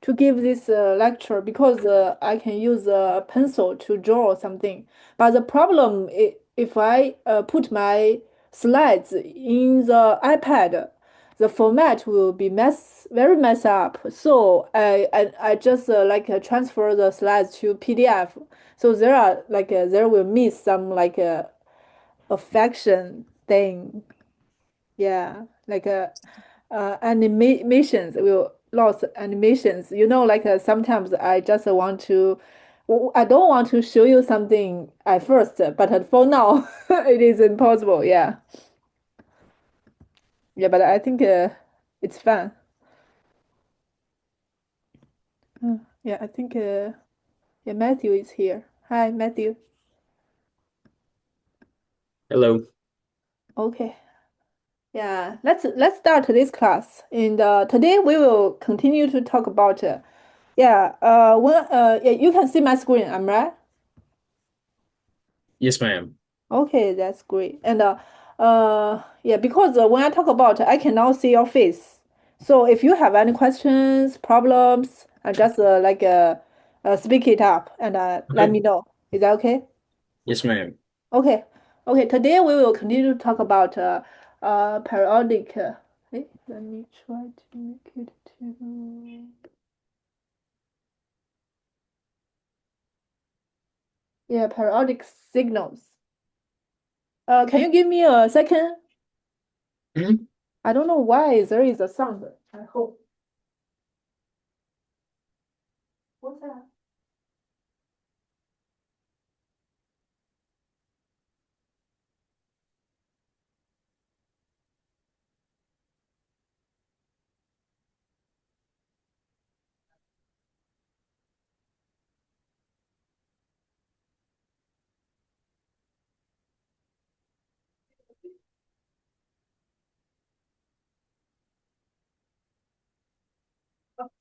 to give this lecture because I can use a pencil to draw something. But the problem is if I put my slides in the iPad, the format will be very messed up. So I just transfer the slides to PDF. So there will miss some affection thing. Yeah, animations will lost animations. Sometimes I just want to, I don't want to show you something at first, but for now it is impossible. Yeah, yeah, but I think it's fun. Yeah, I think yeah, Matthew is here. Hi, Matthew. Hello. Okay. Yeah, let's start this class. And today we will continue to talk about yeah, you can see my screen, am I right? Yes, ma'am. Okay, that's great. And yeah, because when I talk about, I can now see your face. So if you have any questions, problems, just speak it up and let Okay. me know. Is that okay? Yes, ma'am. Okay. Okay. Today we will continue to talk about periodic. Let me try to make it to yeah, periodic signals. Can you give me a second? Mhm. I don't know why there is a sound. I hope. What's that?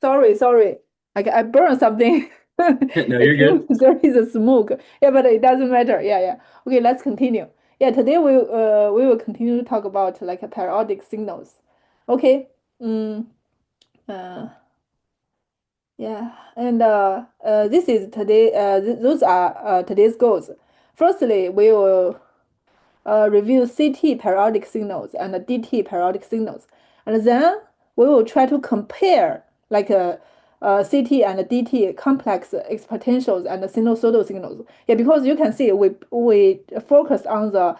Sorry, sorry. I burned something. No, It you're good. seems there is a smoke. Yeah, but it doesn't matter. Yeah, yeah. Okay, let's continue. Yeah, today we will continue to talk about periodic signals. Okay. Mm, uh, yeah, and this is today. Those are today's goals. Firstly, we will review CT periodic signals and DT periodic signals. And then we will try to compare CT and DT complex exponentials and sinusoidal signals. Yeah, because you can see we focus on the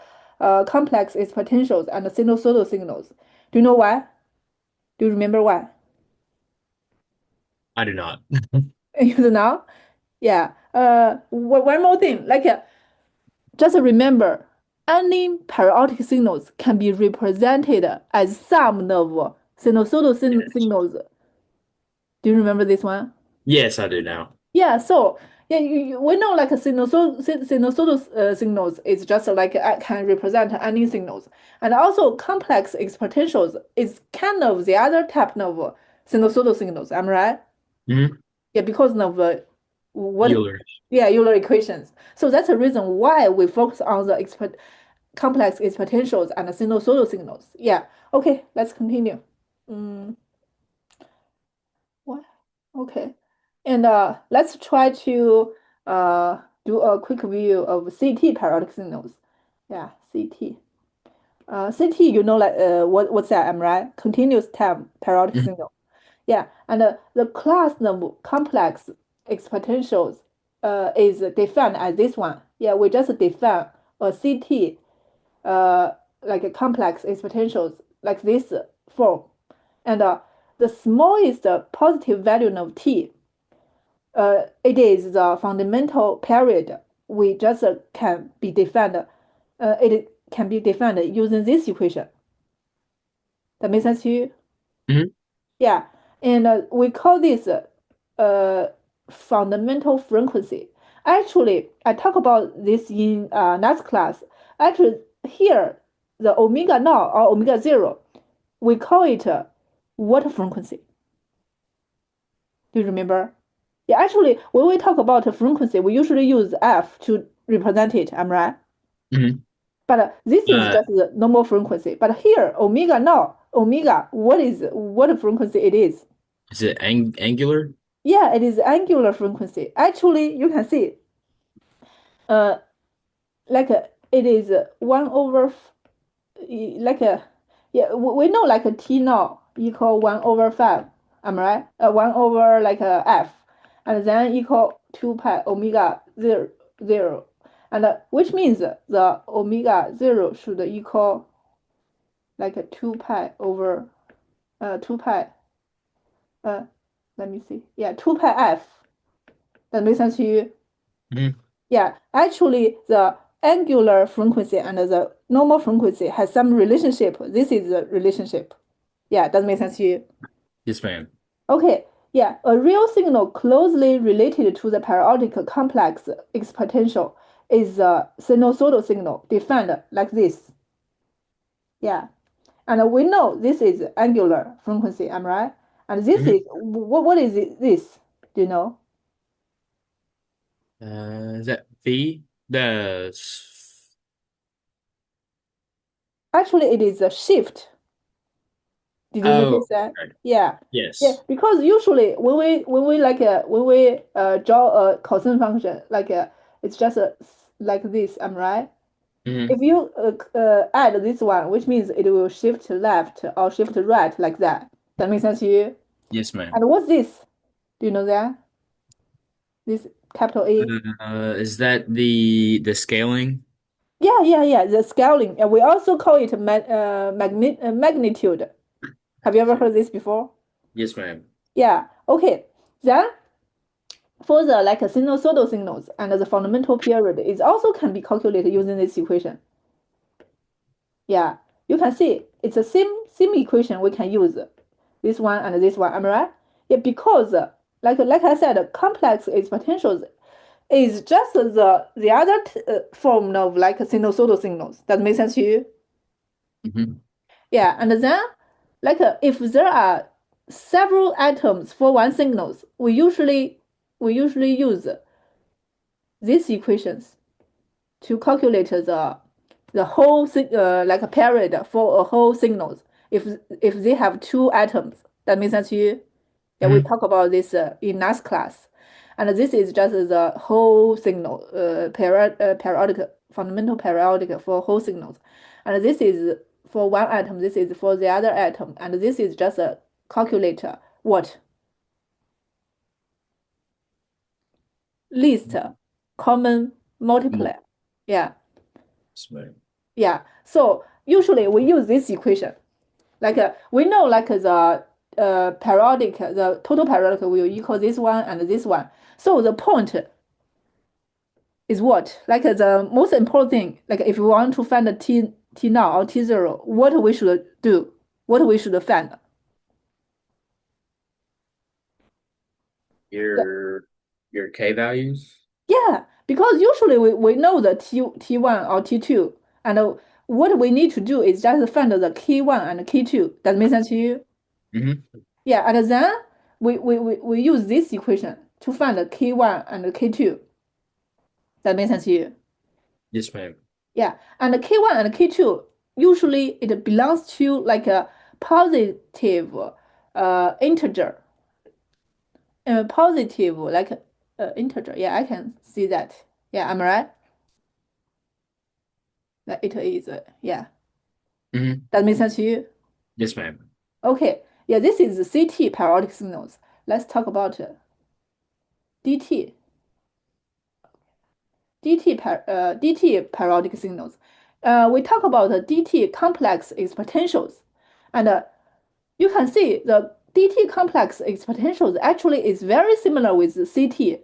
complex exponentials and sinusoidal signals. Do you know why? Do you remember why? I do not. You know? Yeah. One more thing, just remember, any periodic signals can be represented as sum of sinusoidal signals. Do you remember this one? Yes, I do now. Yeah, so yeah, we know sinusoidal signals is just can represent any signals, and also complex exponentials is kind of the other type of sinusoidal signals. Am I right? Hmm. Yeah, because of what, Euler. yeah, Euler equations. So that's the reason why we focus on the complex exponentials and sinusoidal signals. Yeah. Okay, let's continue. Mm, what? Okay. And let's try to do a quick view of CT periodic signals. Yeah, CT. CT, what's that? Am I right? Continuous time periodic Mhm. signal. Yeah, and the class of complex exponentials is defined as this one. Yeah, we just define a CT like a complex exponentials like this form. And the smallest positive value of t, it is the fundamental period. We just can be defined. It can be defined using this equation. That makes sense to you? Mhm. Yeah, and we call this fundamental frequency. Actually, I talk about this in next class. Actually, here the omega naught or omega zero, we call it water frequency. Do you remember? Yeah, actually, when we talk about frequency, we usually use F to represent it. I'm right. Mhm. But this is Uh, just the normal frequency. But here, omega naught, omega, what frequency it is? is it angular? Yeah, it is angular frequency. Actually, you can see, uh, it is 1 over, yeah, we know like a T naught equal 1/5. Am I right? 1 over f, and then equal 2 pi omega zero, and which means the omega zero should equal like a 2 pi over 2 pi. Uh, Let me see. Yeah, 2 pi f. That makes sense to you? Hmm. Yeah, actually, the angular frequency and the normal frequency has some relationship. This is the relationship. Yeah, does make sense to you? Yes, ma'am. Okay, yeah, a real signal closely related to the periodic complex exponential is a sinusoidal signal defined like this. Yeah, and we know this is angular frequency, am I right? And this Hmm. is what is this? Do you know? Is that V? Actually, it is a shift. Did you Oh, notice that? okay. Yeah. Yeah, Yes. because usually when we draw a cosine function it's just like this, am I right? Hmm. If you add this one, which means it will shift left or shift right like that. That makes sense to you? Yes, ma'am. And what's this? Do you know that? This capital A? Is that the scaling? Yeah, yeah, yeah. The scaling. And we also call it magnitude. Have you ever Magnitude. heard this before? Yes, ma'am. Yeah. Okay. Then for the like sinusoidal signals and the fundamental period is also can be calculated using this equation. Yeah, you can see it's the same equation we can use this one and this one. Am I right? Yeah, because like I said, complex exponentials is just the other form of like sinusoidal signals. That makes sense to you? Hmm. Yeah, and then if there are several atoms for one signals, we usually use these equations to calculate the whole like a period for a whole signals if they have two atoms. That makes sense to you? Yeah, we Hmm. talk about this in last class, and this is just the whole signal periodic fundamental periodic for whole signals, and this is for one atom. This is for the other atom, and this is just a calculator. What least common multiplier? Yeah. Yes, ma'am. Yeah, so usually we use this equation. We know the total periodic will equal this one and this one. So the point is what? The most important thing, like if we want to find the t now or t zero, what we should do, what we should find. The- Your K values? Yeah, because usually we know the t1 or t2, and what we need to do is just find the k1 and k2. That makes sense to you? Hmm. Yeah, and then we use this equation to find the K1 and the K2. That makes sense to you? Yes, ma'am. Yeah, and the K1 and K2, usually it belongs to like a positive integer. Positive like integer. Yeah, I can see that. Yeah, am I right? That it is, yeah. Hmm. That makes sense to you? Yes, ma'am. Okay, yeah, this is the CT periodic signals. Let's talk about DT. DT periodic signals. We talk about the DT complex exponentials, and you can see the DT complex exponentials actually is very similar with the CT.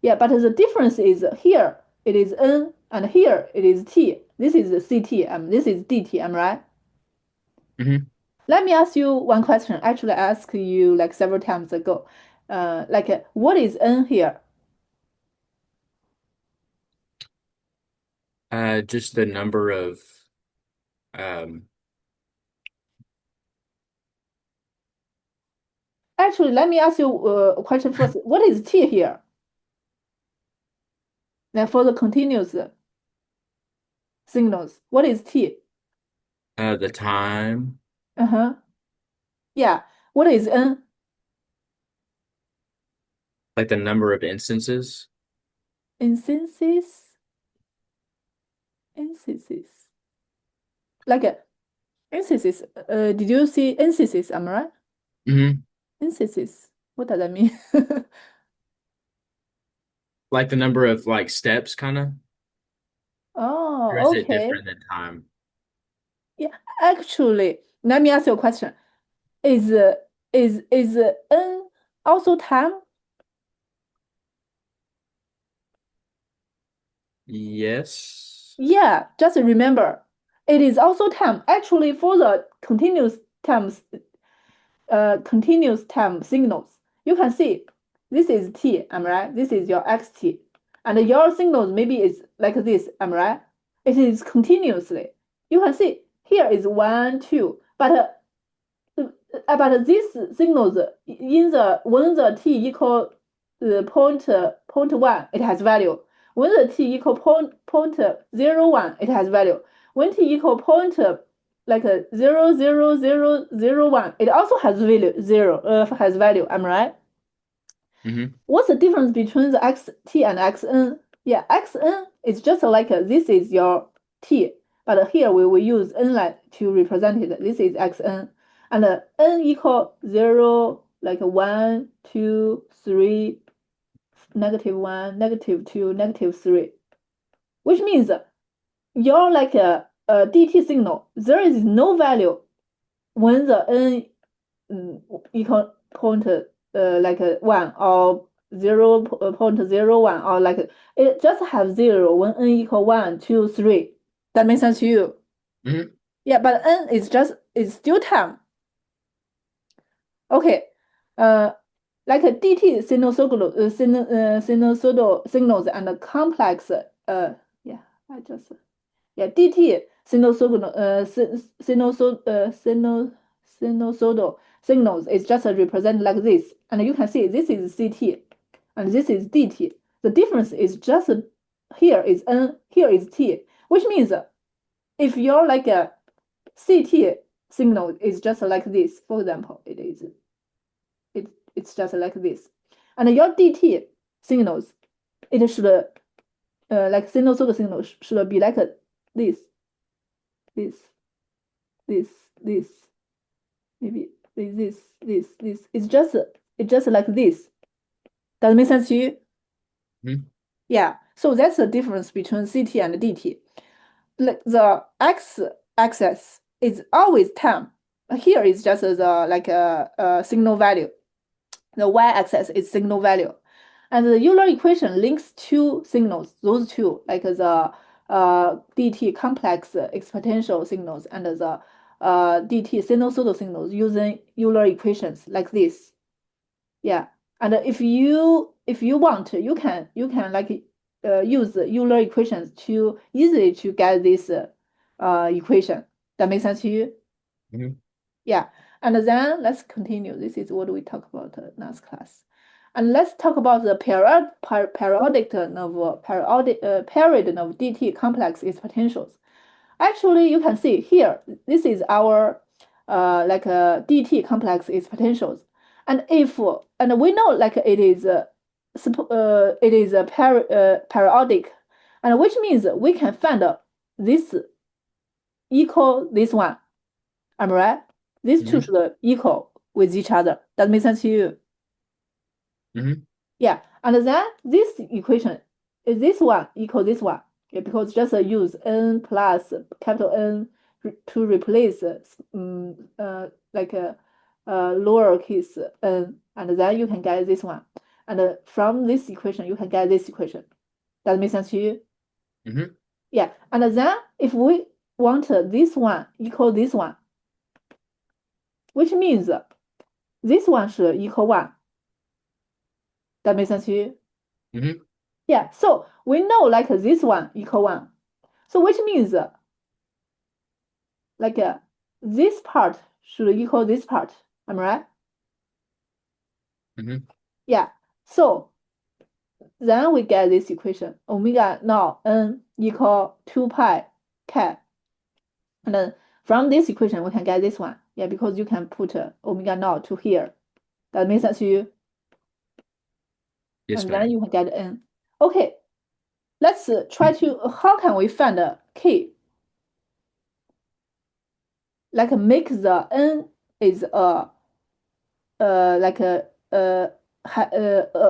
Yeah, but the difference is here it is N and here it is T. This is the CT, this is DT, am I right? Hmm. Let me ask you one question. Actually, I asked you like several times ago. What is N here? Just the number of um Actually, let me ask you a question first. What is T here? Then for the continuous signals, what is T? the time. Uh-huh. Yeah. What is N? like the number of instances. Instances, instances, like instances. Did you see instances? Am I right? Hmm. Instances. What does that mean? Like the number of like steps, kind of, or is Oh, it okay. different than time? Yeah, actually, let me ask you a question. Is n also time? Yes. Yeah, just remember, it is also time. Actually, for the continuous time signals, you can see this is t, am I right? This is your xt, and your signals maybe is like this, am I right? It is continuously. You can see here is one, two, but these signals in the when the t equal point one, it has value. When the t equal point 0.01, it has value. When t equal point like 0.000001, it also has value zero has value. Am I right? Hmm. What's the difference between the xt and xn? Yeah, xn is just like this is your t, but here we will use n like to represent it. This is xn, and n equal 0, like 1, 2, 3, -1, -2, -3, which means your like a dt signal, there is no value when the n equal point like 1 or 0.01 or like it just have 0 when n equal 1, 2, 3. That makes sense to you? Hmm. Yeah, but n is still time. Okay. Uh, like a DT sinusoidal signals and complex yeah, I just DT sinusoidal sinusoidal signals is just represented like this, and you can see this is CT and this is DT. The difference is just here is N, here is T, which means if you're like a CT signal is just like this, for example, it's just like this, and your DT signals it should like sinusoidal signals should be like this, this, this, this, maybe this. It's just like this. Does it make sense to you? Hmm. Yeah. So that's the difference between CT and DT. Like the x-axis is always time. Here is just the like a signal value. The y-axis is signal value. And the Euler equation links two signals, those two, like the DT complex exponential signals and the DT sinusoidal signals using Euler equations like this. Yeah. And if you want, you can like use the Euler equations to easily to get this equation. That makes sense to you? Hmm. Yeah, and then let's continue. This is what we talk about last class. And let's talk about the periodic of period of DT complex exponentials. Actually, you can see here, this is our like DT complex exponentials. And if and we know like it is a periodic, and which means we can find this equal this one. Am I right? These two Hmm. should equal with each other. That makes sense to you? Hmm. Yeah. And then this equation is this one equal this one. Yeah, because just use n plus capital N to replace like a lowercase n, and then you can get this one. And from this equation, you can get this equation. That makes sense to you? Hmm. Yeah. And then if we want this one equal this one, which means this one should equal 1. That makes sense to you? Hmm. Yeah, so we know like this one equal 1. So which means like this part should equal this part. Am I right? Hmm. Yeah. So then we get this equation. Omega now n equal 2 pi k. And then from this equation, we can get this one. Yeah, because you can put omega naught to here. That makes sense to you? Yes, and then ma'am. you can get n. Okay, let's try to, how can we find a k? Like make the n is a, like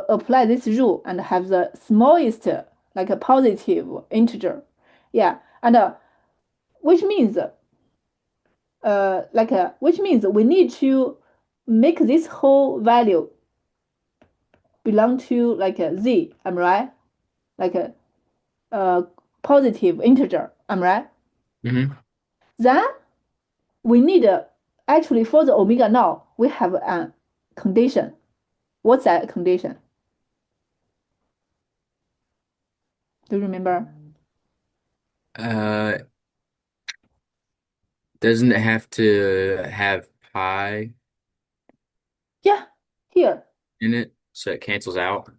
apply this rule and have the smallest, like a positive integer. Yeah, and which means, which means we need to make this whole value belong to like a z. Am I right? Like a positive integer. Am I right? Mm-hmm. Then we need, actually for the omega now we have a condition. What's that condition? Do you remember? Uh, doesn't it have to have pi Yeah, here. in it so it cancels out?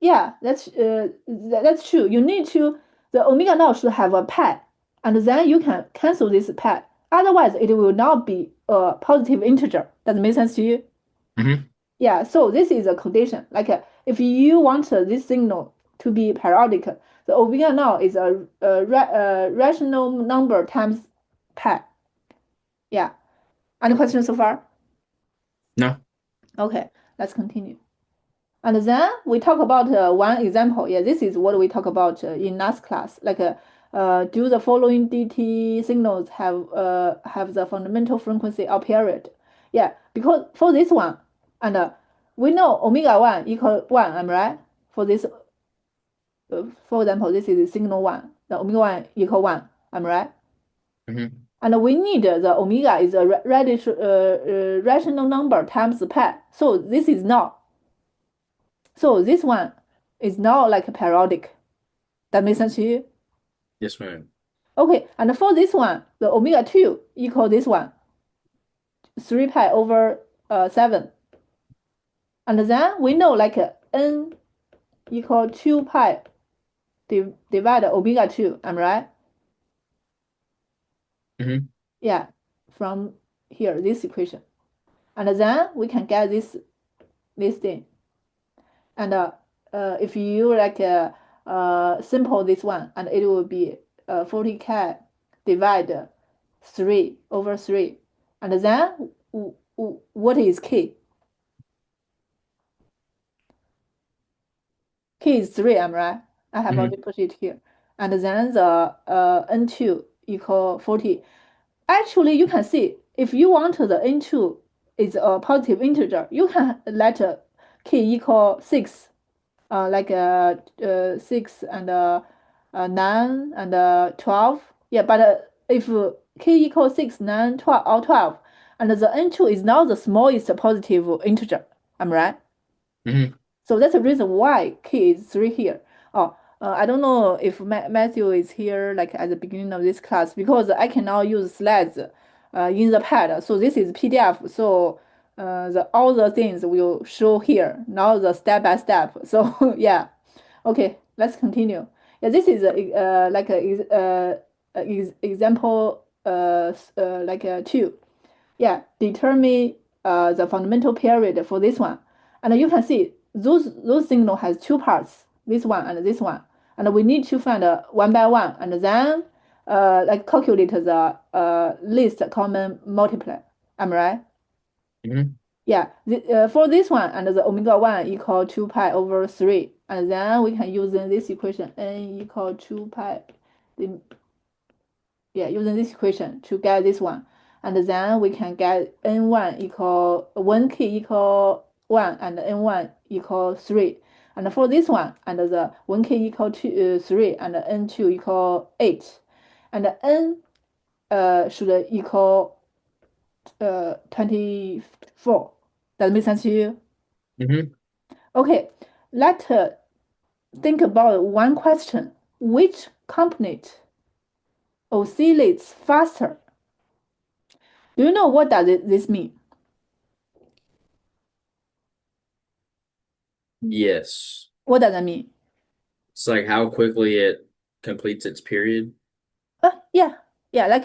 Yeah, that's true. You need to, the omega now should have a pi, and then you can cancel this pi. Otherwise, it will not be a positive integer. Does it make sense to you? Mm-hmm. Yeah. So this is a condition. Like if you want this signal to be periodic, the omega now is a rational number times pi. Yeah. Any questions so far? No. Okay, let's continue. And then we talk about one example. Yeah, this is what we talk about in last class. Like, do the following DT signals have the fundamental frequency or period? Yeah, because for this one, and we know omega one equal one. Am I right? For this, for example, this is signal one. The omega one equal one. Am I right? Mm-hmm. And we need the omega is a rational number times pi. So this is not. So this one is now like periodic. That makes sense to you? Yes, ma'am. Okay, and for this one, the omega 2 equal this one, 3 pi over 7. And then we know like n equal 2 pi divide omega 2. Am I right? Mm-hmm. Yeah, from here, this equation. And then we can get this thing. And if you like simple this one, and it will be 40k divide 3 over 3. And then what is k? K is 3, am I right? I have Mm-hmm. already put it here. And then the n2 equal 40. Actually, you can see if you want the n2 is a positive integer, you can let k equal 6, 6 and 9 and 12. Yeah, but if k equals 6, 9, 12, or 12, and the n2 is now the smallest positive integer, am I right? Mm-hmm. So that's the reason why k is 3 here. Oh, I don't know if Matthew is here like at the beginning of this class because I can now use slides in the pad. So this is PDF. So all the things will show here. Now the step by step. So yeah. Okay, let's continue. Yeah, this is like a example like 2. Yeah, determine the fundamental period for this one. And you can see those signal has two parts, this one and this one. And we need to find one by one and then like calculate the least common multiplier. Am I right? Mm-hmm. Yeah, for this one and the omega 1 equal 2 pi over 3. And then we can use this equation n equal 2 pi. Yeah, using this equation to get this one. And then we can get n1 equal 1k equal 1 and n1 equal 3. And for this one, and the 1k equal 3 and n2 equal 8. And n should equal 24. Does that make sense to you? Mm-hmm. Okay, let's think about one question. Which component oscillates faster? Do you know what does this mean? Yes. What does that mean? It's like how quickly it completes its period. Yeah, yeah, like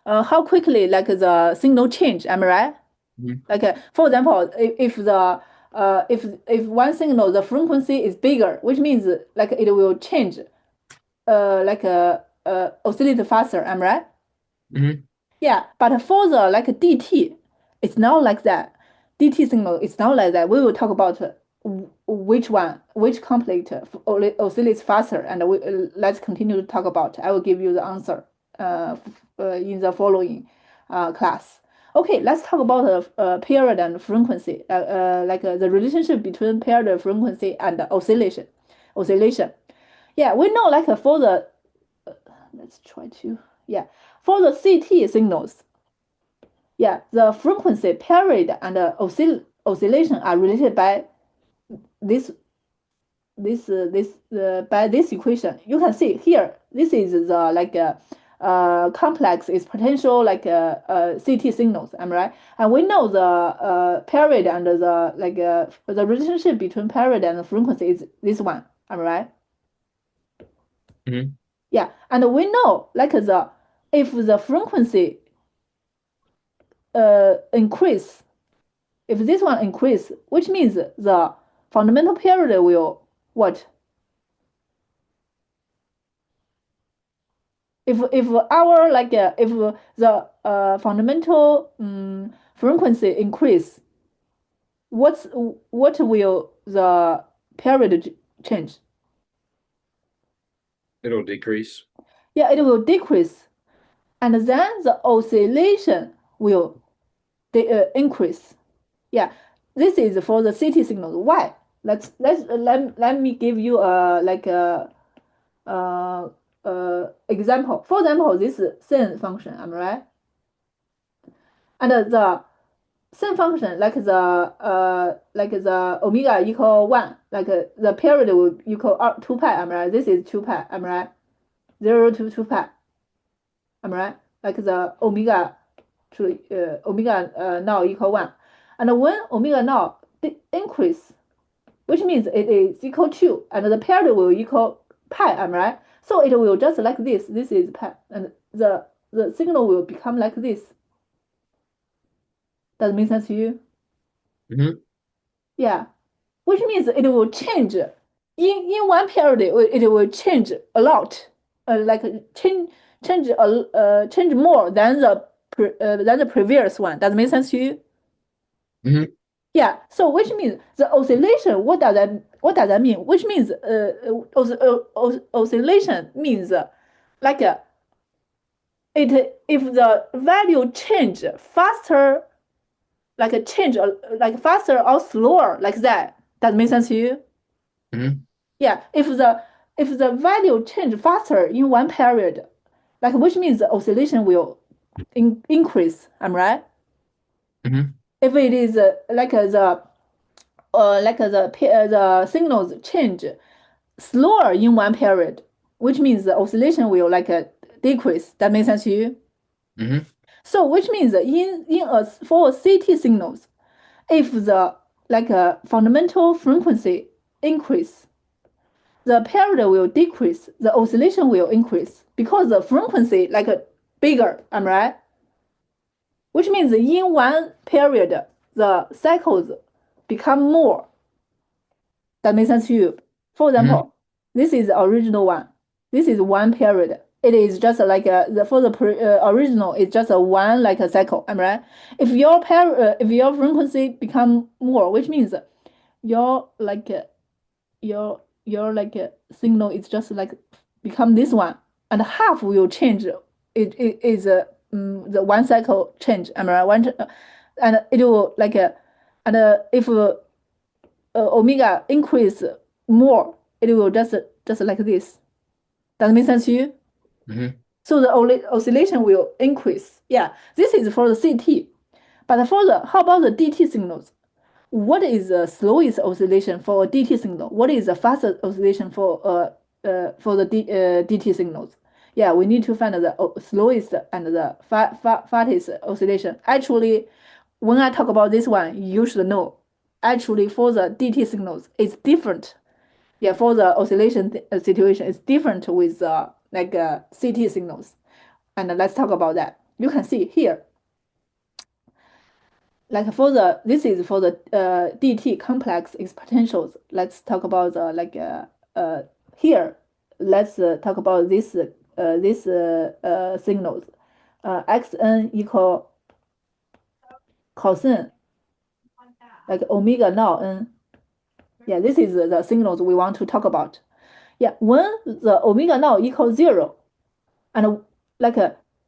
how quickly like the signal change. Am I right? Mm-hmm. Like for example, if the if one signal the frequency is bigger, which means like it will change, like oscillate faster. Am I right? Hmm. Yeah, but for the like DT, it's not like that. DT signal is not like that. We will talk about which one, which complete oscillates faster, and let's continue to talk about. I will give you the answer in the following class. Okay, let's talk about the period and frequency, the relationship between period frequency and oscillation. Oscillation. Yeah, we know like for the let's try to yeah for the CT signals. Yeah, the frequency, period, and oscillation are related by this by this equation. You can see here. This is the complex is potential CT signals. Am I right? And we know the period and the relationship between period and frequency is this one. Am I right? Hmm. Yeah, and we know like the if the frequency increase. If this one increase, which means the fundamental period will what? If our if the fundamental frequency increase, what will the period change? It'll decrease. Yeah, it will decrease, and then the oscillation will increase. Yeah, this is for the CT signal. Why? Let me give you a uh, example. For example, this sin function, am I right? And the sin function, like the omega equal one, the period will equal 2 pi, am I right? This is 2 pi, am I right? 0 to 2 pi, am I right? Like the omega to omega now equal one, and when omega now increase, which means it is equal to, and the period will equal pi, am I right? So it will just like this. This is pi, and the signal will become like this. Does it make sense to you? Hmm. Yeah. Which means it will change in one period. It will change a lot, like change more than the previous one. Does it make sense to you? Hmm. Yeah. So which means the oscillation. What does that mean? Which means oscillation means like it if the value change faster, change like faster or slower like that. Does it make sense to you? Hmm. Yeah, if the value change faster in one period, which means the oscillation will increase. I'm right. Hmm. If it is the signals change slower in one period, which means the oscillation will decrease. That makes sense to you. Hmm. So which means for CT signals, if the fundamental frequency increase, the period will decrease, the oscillation will increase because the frequency bigger, am I right? Which means in one period, the cycles become more. That makes sense to you. For Hmm. example, this is the original one. This is one period. It is just for the original, it's just a one a cycle. Am I right? If your frequency become more, which means your your signal is just become this one, and half will change. It is the one cycle change. Am I right? And it will and if omega increase more, it will just like this. Does it make sense to you? Hmm. So the oscillation will increase. Yeah, this is for the CT. But for the how about the DT signals? What is the slowest oscillation for a DT signal? What is the fastest oscillation for the DT signals? Yeah, we need to find the slowest and the fastest oscillation. Actually, when I talk about this one, you should know. Actually, for the DT signals, it's different. Yeah, for the oscillation situation, it's different with CT signals. And let's talk about that. You can see here like for the this is for the DT complex exponentials. Let's talk about the here. Let's talk about this signals. Xn equal cosine like omega now n. Yeah, this is the signals we want to talk about. Yeah, when the omega now equals 0, and like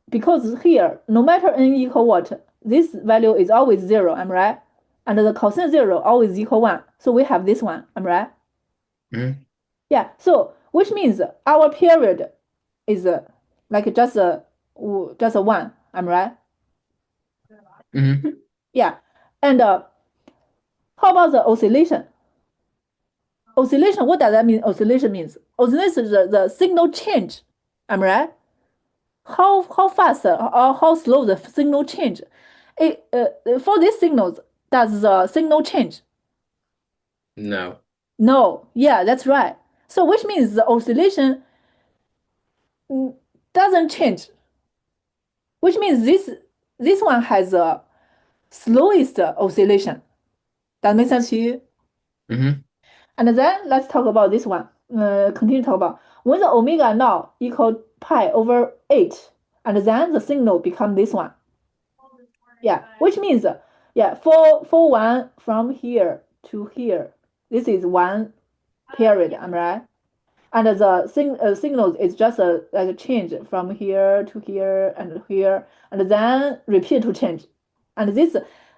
because here no matter n equal what, this value is always 0. I'm right, and the cosine 0 always equal 1. So we have this one. I'm right. Mm-hmm. Yeah. So which means our period is like just a 1. I'm right. Mm-hmm. Yeah. And how about the oscillation? Oscillation, what does that mean? Oscillation means oscillation is the signal change. Am I right? How fast or how slow the signal change? For these signals, does the signal change? No. No. Yeah, that's right. So which means the oscillation mm, doesn't change. Which means this one has the slowest oscillation. That makes sense to you? Mm-hmm. And then let's talk about this one. Continue to talk about when the omega now equal pi over 8, and then the signal become this one. Yeah, which means yeah, for one from here to here, this is one period. Am I right? And the signals is just like a change from here to here and here, and then repeat to change. And this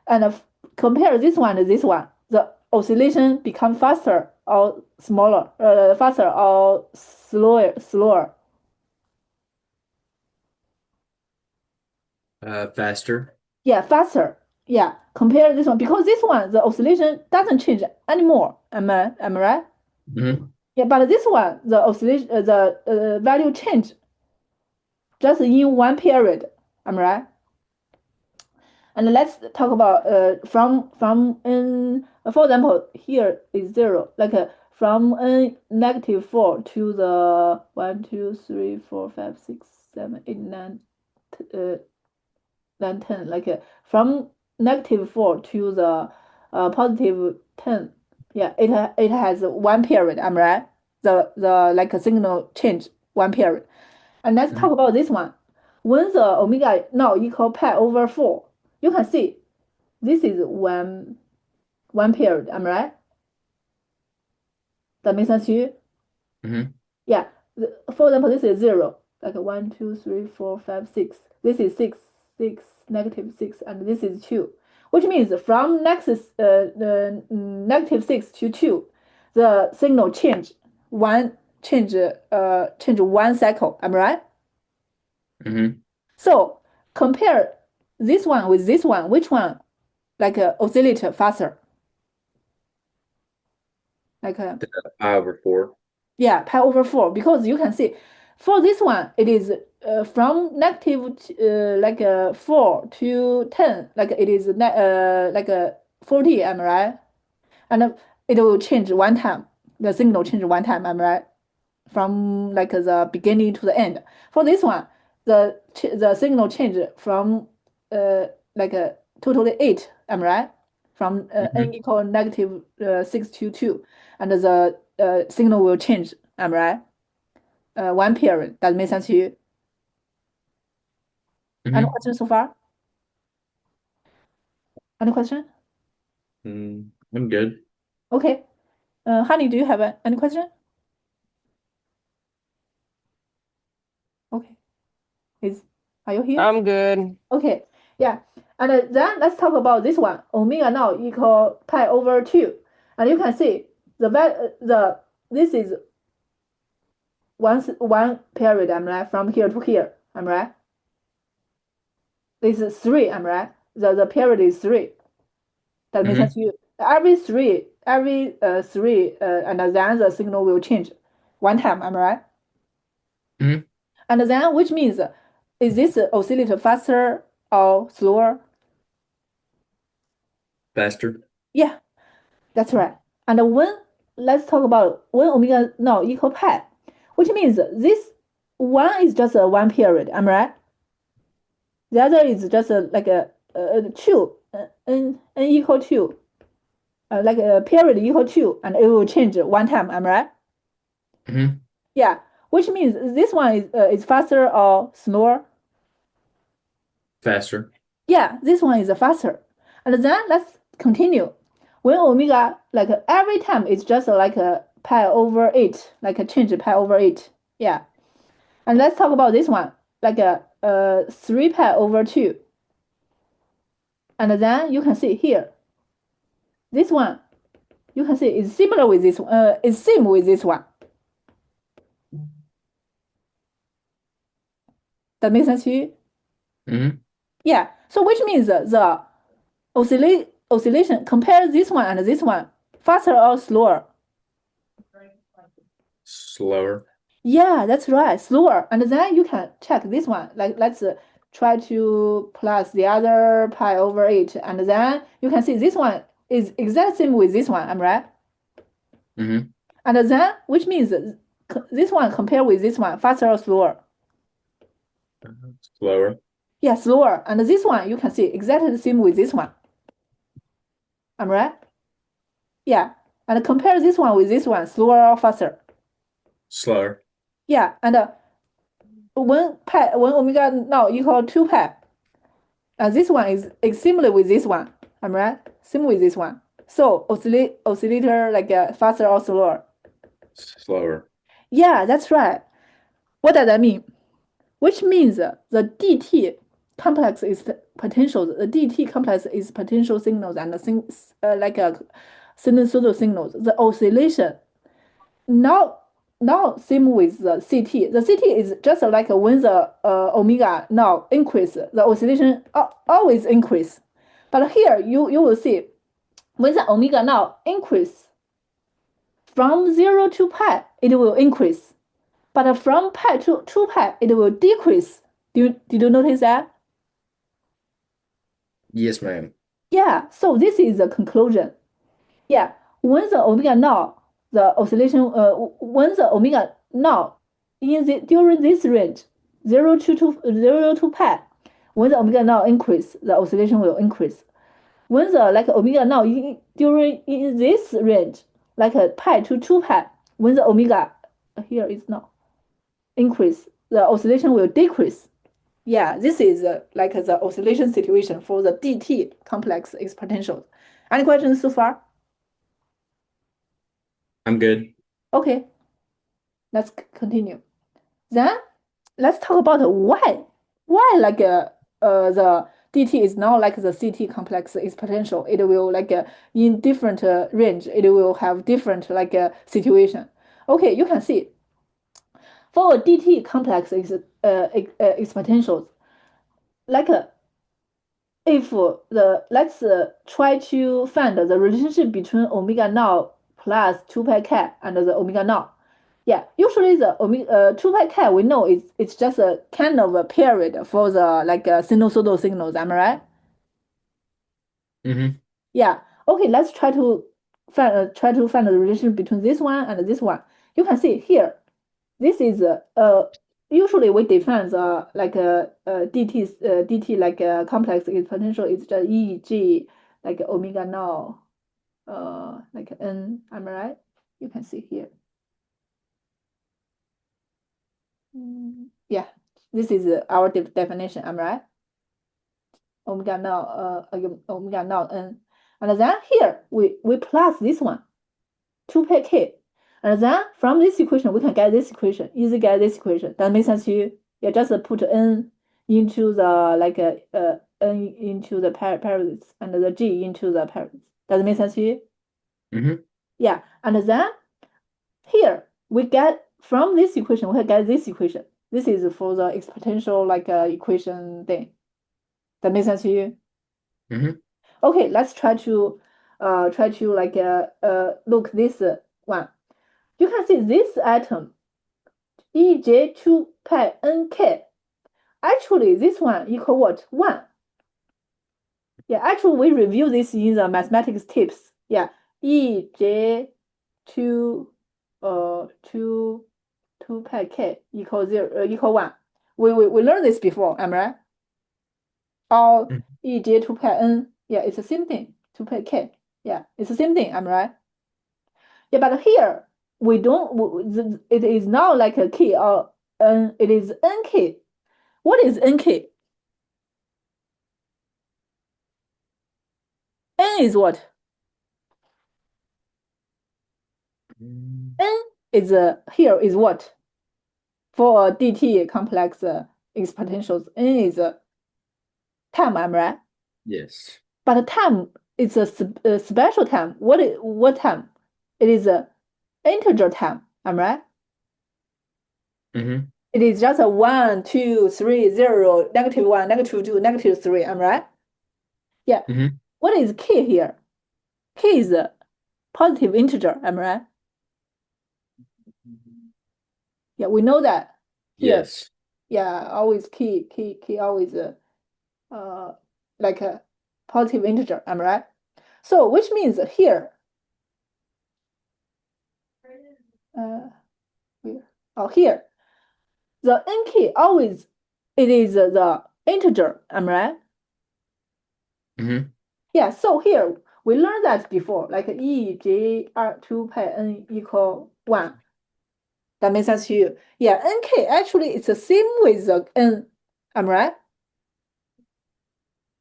and compare this one to this one, the oscillation become faster or smaller, faster or slower. Faster. Yeah, faster. Yeah, compare this one because this one the oscillation doesn't change anymore. Am I right? Mm-hmm. Yeah, but this one the oscillation the value change just in one period. Am I right? And let's talk about from n. For example, here is 0. Like from n negative 4 to the 1, 2, 3, 4, 5, 6, 7, 8, 9, uh, 9, 10. Like from negative 4 to the positive 10. Yeah, it has one period. I'm right. The like a signal change one period. And let's talk about this one. When the omega now equal pi over 4, you can see this is one period. Am I right? That makes sense to you? Mm-hmm. Yeah. For example, this is 0. Like 1, 2, 3, 4, 5, 6. This is 6, 6, negative 6, and this is 2. Which means from negative 6 to 2, the signal change one cycle. Am I right? Mm-hmm. So compare this one with this one. Which one like oscillate faster? Like Pi over 4. yeah, pi over 4 because you can see for this one it is from negative 4 to 10 like it is like 40. Am I right? And it will change one time. The signal change one time. Am I right? From like the beginning to the end. For this one, the signal change from uh, like totally 8. Am I right? From n Mm-hmm. equal negative 6 to 2, and the signal will change. Am I right? One period. That makes sense to you? Any Mm-hmm. question so far? Any question? Mm, I'm good. Okay. Honey, do you have any question? Okay. Is are you here? I'm good. Okay, yeah. And then let's talk about this one. Omega now equal pi over 2. And you can see the this is one period, am I right? From here to here, am I right? This is 3, am I right? The period is 3. That makes sense Mm-hmm. to you. Every 3, and then the signal will change one time, am I right? Mm-hmm. And then which means is this oscillator faster or slower? Faster. Yeah, that's right. And when let's talk about when omega now equal pi, which means this one is just a one period. Am I right? The other is just like a two. n equal to like a period equal to, and it will change one time. Am I right? Mm-hmm. Yeah, which means this one is faster or slower. Faster. Yeah, this one is faster. And then let's continue. When omega, like every time it's just like a pi over 8, like a change pi over 8. Yeah. And let's talk about this one, like a 3 pi over 2. And then you can see here, this one, you can see is similar with this one, is same with this one. That makes sense to you? Mm-hmm. Yeah. So which means the oscillation, compare this one and this one, faster or slower? Slower. Yeah, that's right, slower. And then you can check this one. Like let's try to plus the other pi over 8. And then you can see this one is exact same with this one. I'm right. Mm-hmm. And then which means this one compare with this one, faster or slower? Slower. Yeah, slower. And this one you can see exactly the same with this one. I'm right. Yeah. And compare this one with this one, slower or faster? Slower. Yeah. And when omega now equal 2 pi, this one is similar with this one. Am I right? Same with this one. So oscillator like faster or slower? Slower. Yeah, that's right. What does that mean? Which means the DT complex is the potential. The DT complex is potential signals and like a sinusoidal signals. The oscillation now same with the CT. The CT is just like when the omega now increase, the oscillation always increase. But here you will see when the omega now increase from 0 to pi, it will increase. But from pi to 2 pi, it will decrease. Did you notice that? Yes, ma'am. Yeah, so this is the conclusion. Yeah, when the omega now, the oscillation, when the omega now during this range, 0 to pi, when the omega now increase, the oscillation will increase. When the like omega now during in this range, like a pi to 2 pi, when the omega here is now increase, the oscillation will decrease. Yeah, this is like the oscillation situation for the DT complex exponentials. Any questions so far? I'm good. Okay, let's continue. Then let's talk about why. Why like the DT is not like the CT complex exponential. It will like in different range. It will have different like situation. Okay, you can see for a DT complex exponentials, like if the let's try to find the relationship between omega naught plus 2 pi k and the omega naught. Yeah, usually the omega 2 pi k we know it's just a kind of a period for the like sinusoidal signals. Am I right? Mm-hmm. Yeah. Okay, let's try to find the relation between this one and this one. You can see here. This is usually we define the like DT like complex exponential is just EG like omega naught like n. Am I right? You can see here. Yeah, this is our definition. Am I right? Omega naught omega naught n, and then here we plus this one 2 pi k. And then from this equation, we can get this equation, easy get this equation. That makes sense to you? Yeah, just put n into the like n into the parentheses and the g into the parentheses. Does it make sense to you? Mm-hmm. Yeah, and then here we get from this equation, we can get this equation. This is for the exponential like equation thing. That makes sense to you? Mm-hmm. Okay, let's try to like look this one. You can see this atom ej2 pi nk. Actually, this one equal what? 1. Yeah, actually, we review this in the mathematics tips. Yeah, ej2 2 2 pi k equal 0 equal 1. We learned this before, am I right? Or ej2 pi n. Yeah, it's the same thing. 2 pi k. Yeah, it's the same thing. I'm right. Yeah, but here we don't. It is not like a k or n. It is nk. What is nk? N is what? Mm. N is here is what? For a dt complex exponentials, n is time. I'm right. Yes. But time is a special time. What time? It is a integer time. I'm right. Mm-hmm. It is just a 1, 2, 3, 0, -1, -2, -3. I'm right. Yeah. Mm-hmm. What is k here? K is a positive integer. Am I right? Yeah, we know that here. Yes. Yeah, always key always uh like a positive integer. Am I right? So which means here uh here here the n key always it is the integer. Am I right? Mm-hmm. Yeah. So here we learned that before, like e j r 2 pi n equal 1. That makes sense to you. Yeah, nk actually it's the same with the n. Am I right?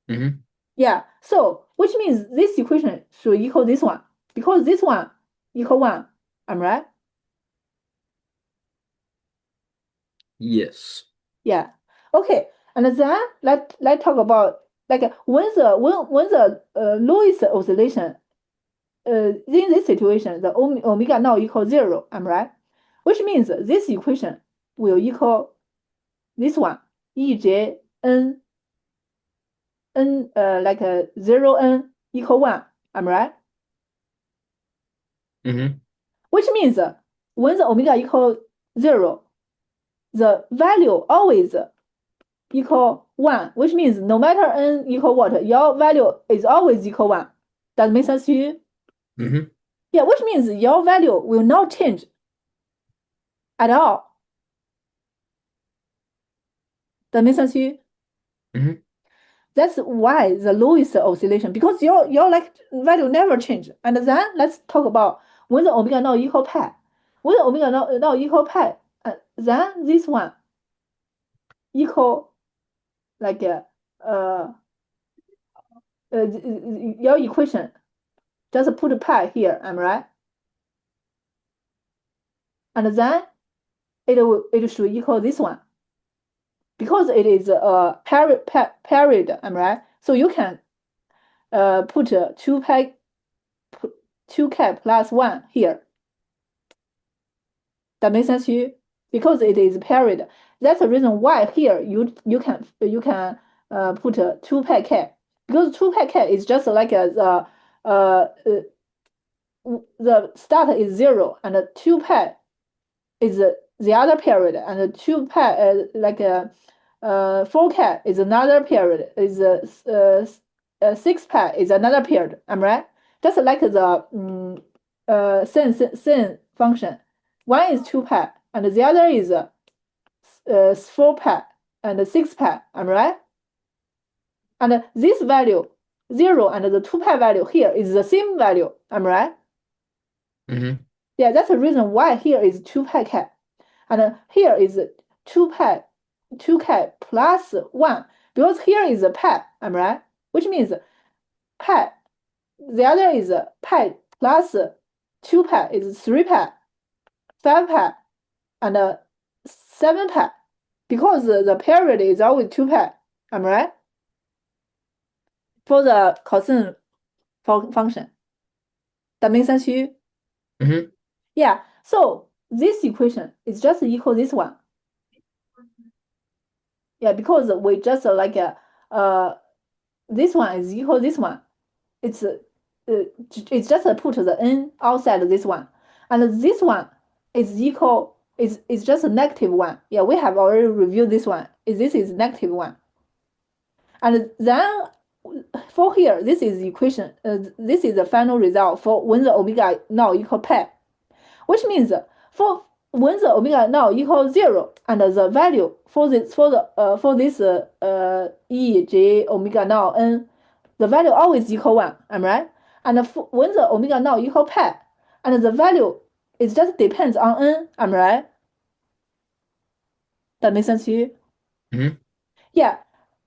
Mm-hmm. Yeah, so which means this equation should equal this one because this one equal 1. Am I right? Yes. Yeah. Okay. And then let talk about like when the Lewis oscillation in this situation the omega now equal 0. Am I right? Which means this equation will equal this one ej n like 0 n equal 1. Am I right? Mm-hmm. Which means when the omega equal 0, the value always equal 1, which means no matter n equal what, your value is always equal 1. Does it make sense to you? Mm-hmm. Yeah, which means your value will not change at all. Does it make sense to you? Mm-hmm. That's why the lowest oscillation, because your like value never change. And then let's talk about when the omega now equal pi. When the omega now equal pi, then this one equal like uh, your equation just put pi here, am I right? And then it should equal this one because it is a period, am I right? So you can put 2 k plus 1 here. That makes sense to you? Because it is period. That's the reason why here you can put 2 pi k because 2 pi k is just like the start is 0 and 2 pi is the other period, and 2 pi 4 pi is another period, is 6 pi is another period. Am I right? Just like the sin function. One is 2 pi and the other is 4 pi and 6 pi. Am I right? And this value 0 and the 2 pi value here is the same value. Am I right? Mm-hmm. Yeah, that's the reason why here is 2 pi k. And here is 2 pi, 2k plus 1, because here is a pi, am I right? Which means pi, the other is pi plus 2 pi is 3 pi, 5 pi, and 7 pi, because the period is always 2 pi, am I right? For the cosine function. That makes sense to you? Mm-hmm. Yeah, so this equation is just equal this one. Yeah, because we just uh this one is equal this one. It's just put the n outside this one, and this one is equal is just a negative one. Yeah, we have already reviewed this one. This is negative one, and then for here this is equation. This is the final result for when the omega now equal pi, which means for when the omega now equals 0 and the value for this e j omega now n the value always equal 1, am I right? And when the omega now equal pi, and the value it just depends on n, am I right? That makes sense to you? Hmm. Yeah.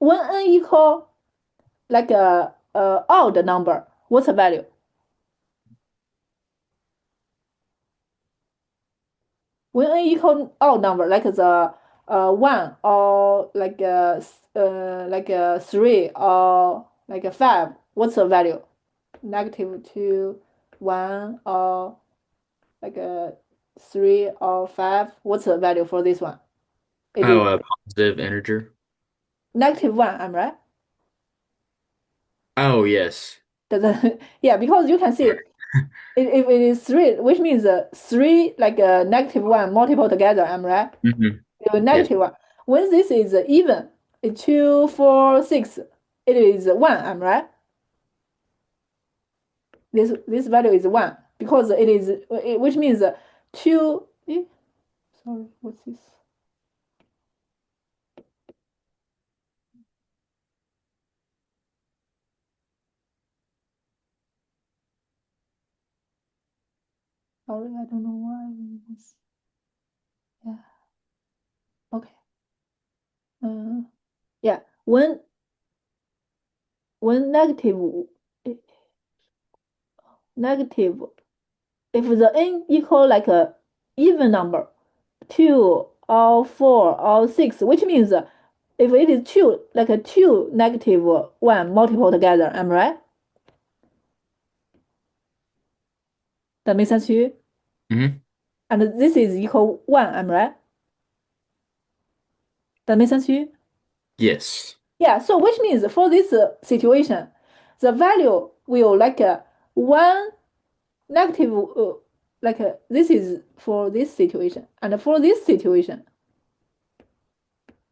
When n equal like a odd number, what's the value? When n equal odd number, like the 1 or like a 3 or like a 5, what's the value? -2, 1, or like a 3 or 5. What's the value for this one? It is Oh, a positive integer. -1, am I right? Oh, yes. Yeah, because you can see if it is 3, which means 3 like a -1 multiple together, am I right? Hmm. It will Yes. -1. When this is even, it's 2, 4, 6, it is 1, am I right? This value is 1 because which means 2. Sorry, what's this? Sorry, I don't know why. Yeah, okay. Uh, yeah, when negative, if the n equal like a even number, 2 or 4 or 6, which means if it is 2, like a 2 -1 multiple together, am I right? That makes sense to you? Hmm. And this is equal 1, am I right? That makes sense to you? Yes. Yeah, so which means for this situation, the value will like 1 negative, this is for this situation, and for this situation,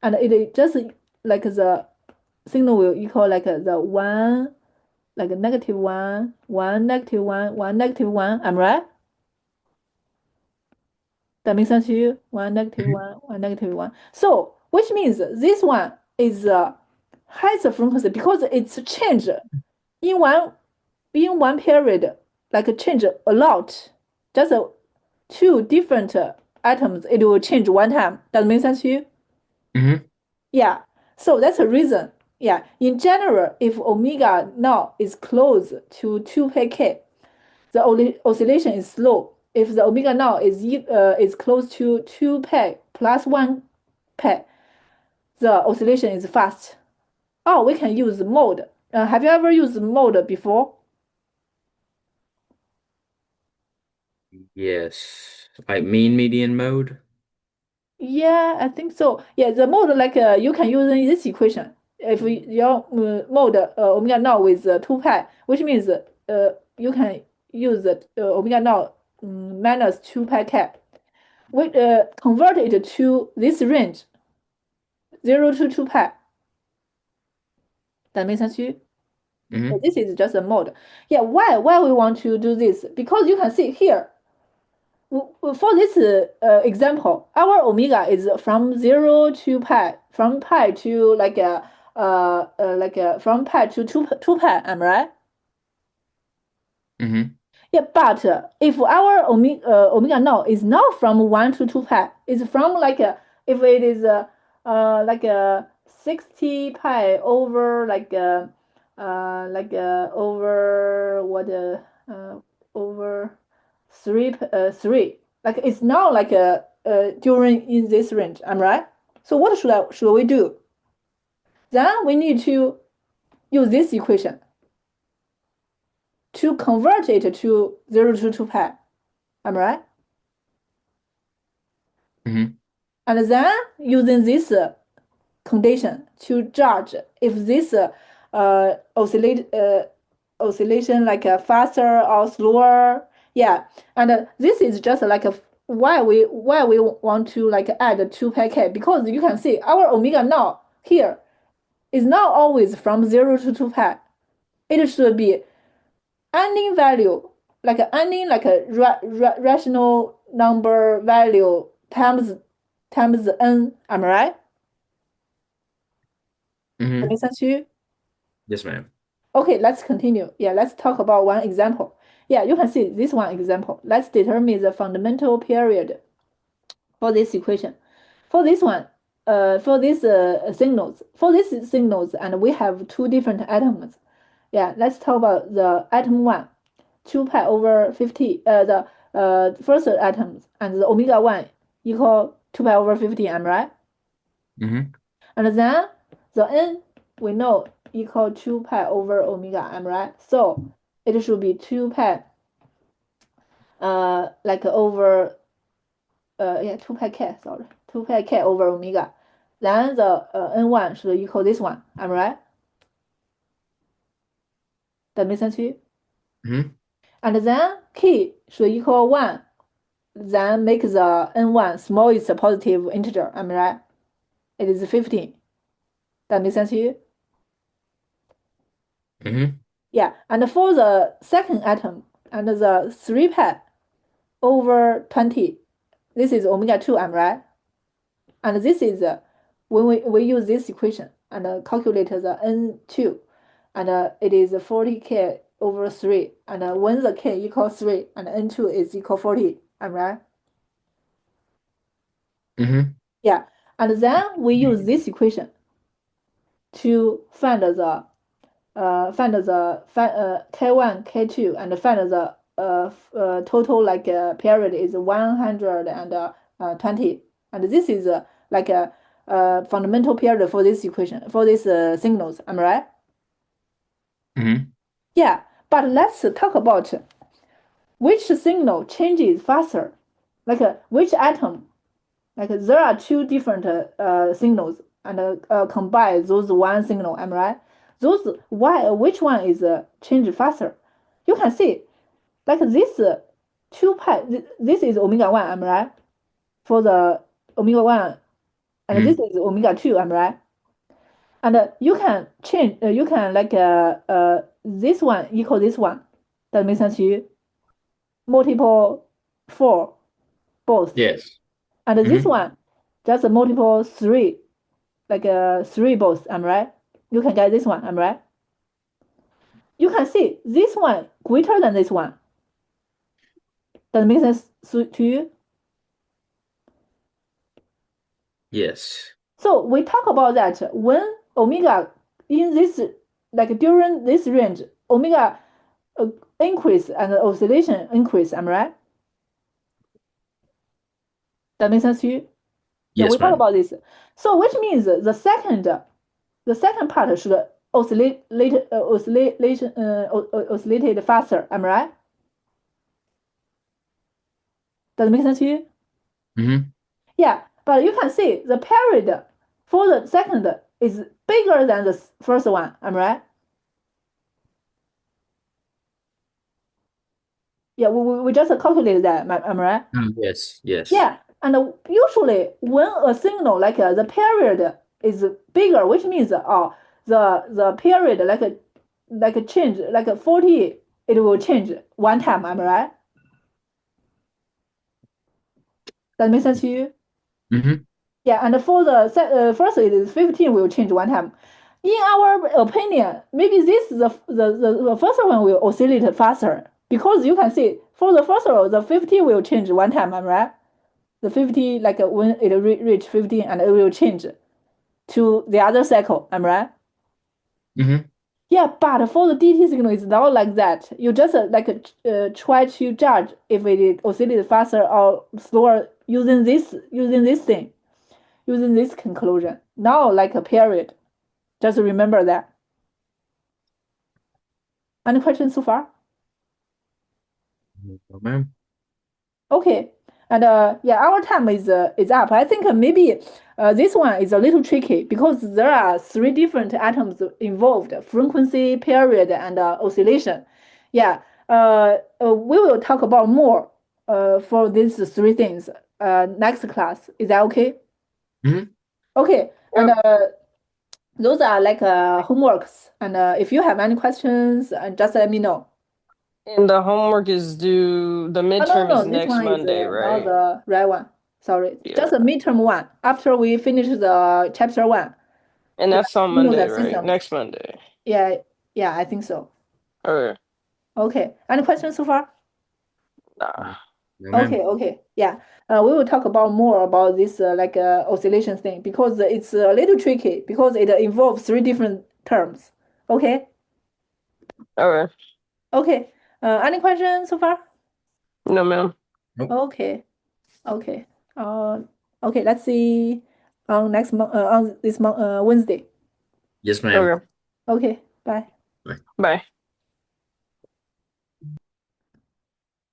and it is just like the signal will equal like the 1, like a -1, 1, -1, 1, -1, am I right? That makes sense to you? 1, Hmm. -1, 1, -1. So, which means this one is highest frequency because it's changed in one period, like change a lot. Just two different items, it will change one time. Does it make sense to you? Hmm. Yeah. So that's the reason. Yeah. In general, if omega now is close to 2 pi k, the oscillation is slow. If the omega now is close to 2 pi plus 1 pi, the oscillation is fast. Or we can use mode. Have you ever used mode before? Yes. Like mean median mode. Yeah, I think so. Yeah, the mode like you can use in this equation. If your mode omega naught with 2 pi, which means you can use omega naught minus 2 pi k. We convert it to this range 0 to 2 pi. That makes sense to you? Yeah, Hmm. this is just a mode. Yeah, why we want to do this? Because you can see here for this example, our omega is from 0 to pi, from pi to from pi to 2 pi, am I right? Hmm. Yeah, but if our omega now is not from 1 to 2 pi, it's from if it is like 60 pi over over what over 3, like it's now like during in this range, am I right? So what should we do? Then we need to use this equation to convert it to 0 to 2 pi, am I right? Hmm. And then using this condition to judge if this oscillation like faster or slower. Yeah, and this is just like why we want to like add 2 pi k, because you can see our omega now here is not always from 0 to 2 pi. It should be any value, like any like a rational number value times n. Am I right? That Hmm. makes sense to you? Yes, ma'am. Okay, let's continue. Yeah, let's talk about one example. Yeah, you can see this one example. Let's determine the fundamental period for this equation. For this one, for these signals, and we have two different atoms. Yeah, let's talk about the atom one, 2 pi over 50, the first atoms, and the omega 1 equal 2 pi over 50, am I right? Mm-hmm. And then the n we know equal 2 pi over omega, am I right? So it should be 2 pi, like over, yeah, 2 pi k, sorry, 2 pi k over omega. Then the n1 should equal this one, am I right? That makes sense to you? Mm-hmm. And then k should equal 1, then make the n1 smallest positive integer, am I right? It is 15. That makes sense to you? Mm-hmm. Yeah, and for the second atom, and the 3 pi over 20, this is omega 2, am I right? And this is when we use this equation and calculate the n2, and it is 40k over 3, and when the k equals 3 and n2 is equal 40, am I right? Mm-hmm. Yeah, and then we use this equation to find the K1, K2, and find the total like period is 120, and this is like a fundamental period for this equation for these signals. Am I right? Mm-hmm. Yeah, but let's talk about which signal changes faster, like which atom. Like there are two different signals and combine those one signal. Am I right? Those why which one is change faster? You can see like this 2 pi. This is omega 1. Am I right? For the omega 1, and this Mm-hmm. is omega 2. Am I right? And you can change. You can like this one equal this one. That makes sense to you. Multiple 4 both, Yes. and this Mm-hmm. one just a multiple 3, like 3 both. I'm right. You can get this one. I'm right. You can see this one greater than this one. Does it make sense to you? Yes. So we talk about that when omega in this, like during this range, omega uh, increase and oscillation increase. Am I right? That makes sense to you? Yeah, we Yes, talk ma'am. about this. So which means the second part should oscillated faster. Am I right? Does it make sense to you? Mm-hmm. Yeah, but you can see the period for the second is bigger than the first one. Am I right? Yeah, we just calculated that. Am I right? Yes. Yes. Yeah, and usually when a signal like the period is bigger, which means the period like a change like a 40, it will change one time. Am I right? That makes sense to you? Mm-hmm. Yeah, and for the first it is 15 will change one time. In our opinion, maybe this the first one will oscillate faster because you can see for the first one the 50 will change one time, am I right? The 50 like when it reach 15 and it will change to the other cycle, am I right? Mm-hmm. Yeah, but for the DT signal, it's not like that. You just try to judge if it oscillates faster or slower using this thing, using this conclusion. Not like a period. Just remember that. Any questions so far? No, ma'am. Okay. And yeah, our time is up. I think maybe this one is a little tricky because there are three different atoms involved: frequency, period, and oscillation. Yeah. We will talk about more for these three things next class. Is that okay? Mm-hmm. Okay. And Yep. those are like homeworks. And if you have any questions, just let me know. And the homework is due, the Oh, no, midterm no, is no, this next one is Monday, not right? the right one. Sorry, just Yeah. a midterm one. After we finish the chapter one, And the that's on signals Monday, and right? systems. Next Monday. Yeah, Yeah, I think so. Okay. Okay. Any questions so far? Nah. No, Okay, ma'am. okay. Yeah. We will talk about more about this like oscillation thing because it's a little tricky because it involves three different terms. Okay. Okay. Okay. Any questions so far? No, ma'am. Nope. Okay. Okay. Okay. Let's see on next month on this month Wednesday. Yes, ma'am. Okay. Okay. Bye. Bye. Bye.